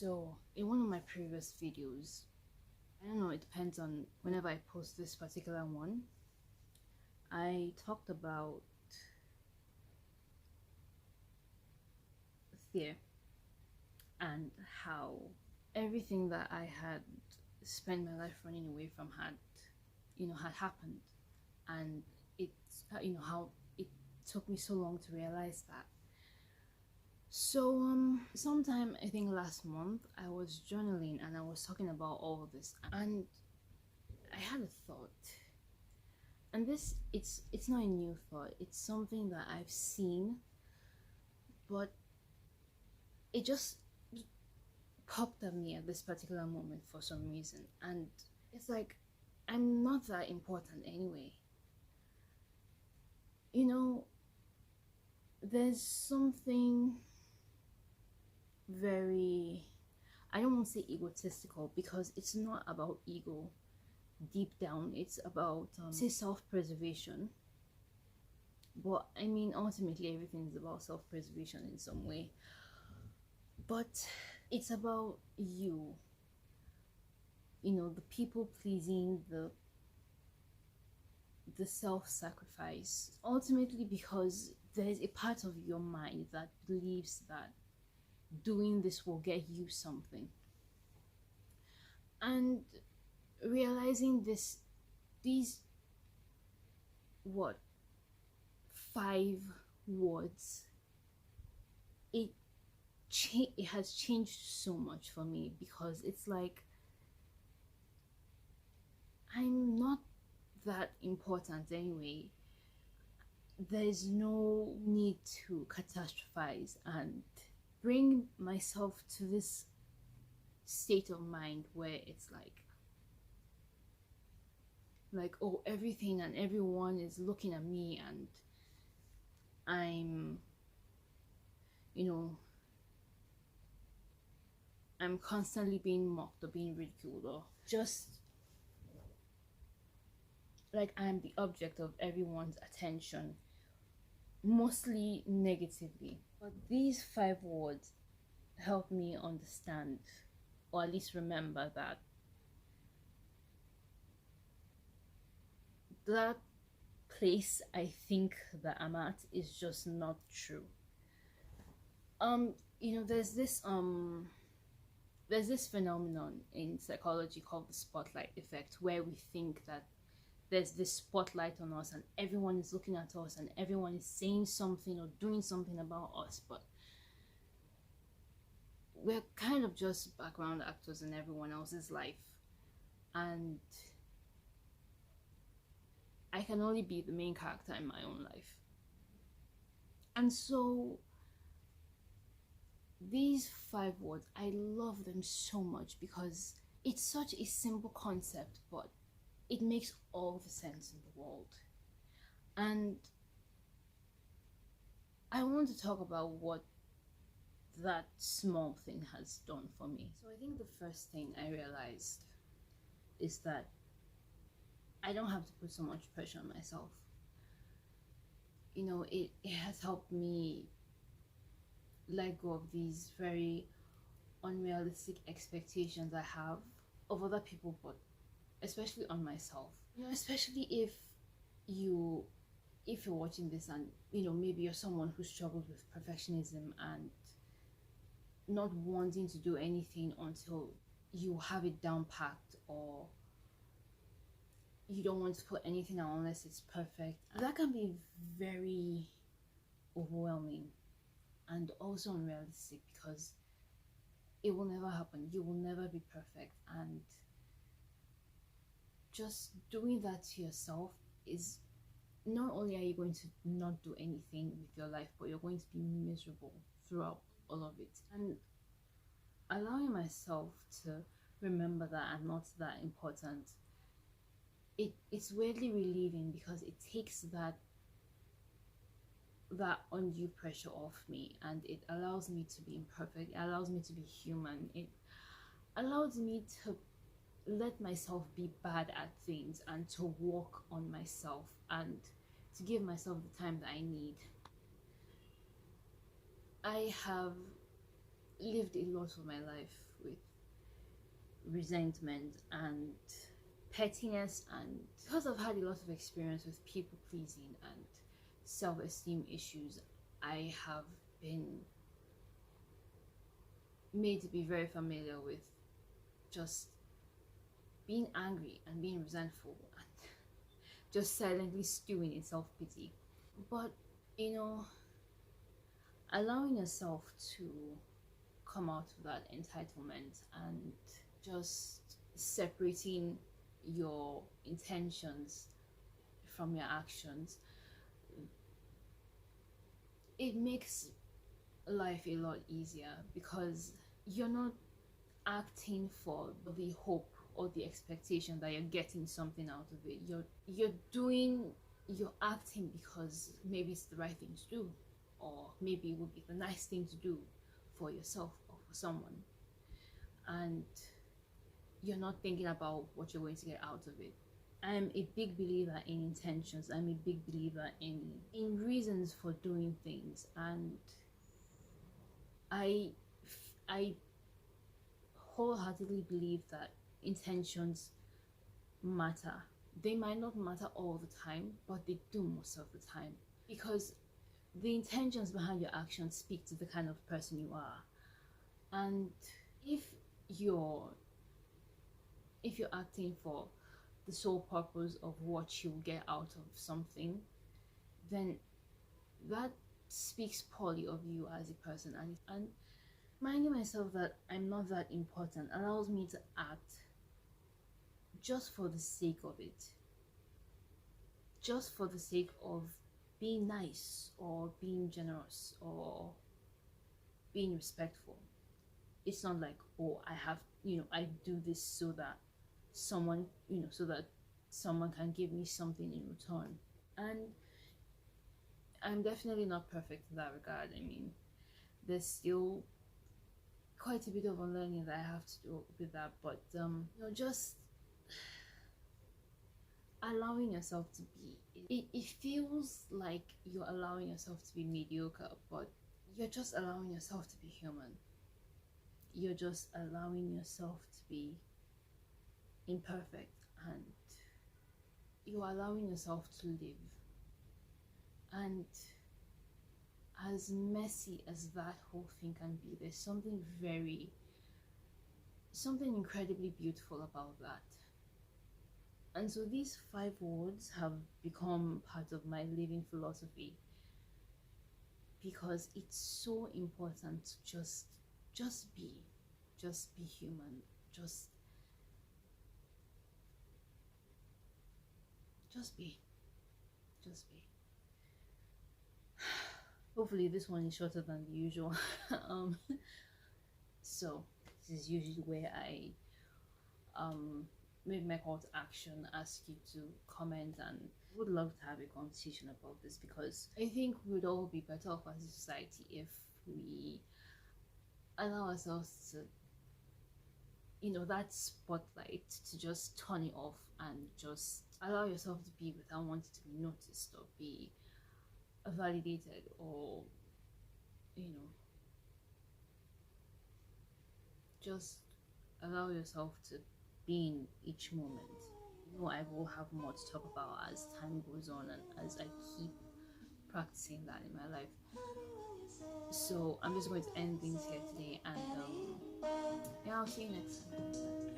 So, in one of my previous videos, I don't know, it depends on whenever I post this particular one, I talked about fear and how everything that I had spent my life running away from had happened, and it's how it took me so long to realize that. So sometime I think last month I was journaling and I was talking about all of this, and I had a thought. And this it's not a new thought. It's something that I've seen, but it just popped at me at this particular moment for some reason. And it's like, I'm not that important anyway. You know, there's something very, I don't want to say egotistical, because it's not about ego deep down. It's about say self-preservation. But I mean, ultimately everything is about self-preservation in some way. But it's about the people pleasing, the self-sacrifice, ultimately, because there's a part of your mind that believes that doing this will get you something. And realizing these what 5 words, it has changed so much for me, because it's like, I'm not that important anyway. There's no need to catastrophize and bring myself to this state of mind where it's like, oh, everything and everyone is looking at me, and I'm constantly being mocked or being ridiculed, or just like I'm the object of everyone's attention, mostly negatively. But these 5 words help me understand, or at least remember, that place I think that I'm at is just not true. There's this phenomenon in psychology called the spotlight effect, where we think that there's this spotlight on us and everyone is looking at us and everyone is saying something or doing something about us, but we're kind of just background actors in everyone else's life, and I can only be the main character in my own life. And so these 5 words, I love them so much because it's such a simple concept, but it makes all the sense in the world. And I want to talk about what that small thing has done for me. So I think the first thing I realized is that I don't have to put so much pressure on myself. It has helped me let go of these very unrealistic expectations I have of other people, but especially on myself. Especially if you're watching this and maybe you're someone who struggles with perfectionism and not wanting to do anything until you have it down packed, or you don't want to put anything out unless it's perfect. And that can be very overwhelming and also unrealistic, because it will never happen. You will never be perfect, and just doing that to yourself is, not only are you going to not do anything with your life, but you're going to be miserable throughout all of it. And allowing myself to remember that I'm not that important, it's weirdly relieving, because it takes that undue pressure off me, and it allows me to be imperfect. It allows me to be human. It allows me to let myself be bad at things and to work on myself and to give myself the time that I need. I have lived a lot of my life with resentment and pettiness, and because I've had a lot of experience with people pleasing and self-esteem issues, I have been made to be very familiar with just being angry and being resentful and just silently stewing in self-pity. But you know, allowing yourself to come out of that entitlement and just separating your intentions from your actions, it makes life a lot easier, because you're not acting for the hope or the expectation that you're getting something out of it. You're acting because maybe it's the right thing to do, or maybe it would be the nice thing to do for yourself or for someone, and you're not thinking about what you're going to get out of it. I'm a big believer in intentions. I'm a big believer in reasons for doing things, and I wholeheartedly believe that intentions matter. They might not matter all the time, but they do most of the time, because the intentions behind your actions speak to the kind of person you are. And if you're acting for the sole purpose of what you'll get out of something, then that speaks poorly of you as a person. And reminding myself that I'm not that important allows me to act just for the sake of it, just for the sake of being nice or being generous or being respectful. It's not like, oh, I have, I do this so that someone, so that someone can give me something in return. And I'm definitely not perfect in that regard. I mean, there's still quite a bit of unlearning that I have to do with that, but just allowing yourself to be, it feels like you're allowing yourself to be mediocre, but you're just allowing yourself to be human. You're just allowing yourself to be imperfect, and you're allowing yourself to live. And as messy as that whole thing can be, there's something incredibly beautiful about that. And so these 5 words have become part of my living philosophy, because it's so important to just be human, just be. Hopefully this one is shorter than the usual. So this is usually where I make my call to action, ask you to comment, and would love to have a conversation about this, because I think we would all be better off as a society if we allow ourselves to, that spotlight, to just turn it off and just allow yourself to be without wanting to be noticed or be validated, or just allow yourself to be in each moment. I will have more to talk about as time goes on and as I keep practicing that in my life. So I'm just going to end things here today, and yeah, I'll see you next time.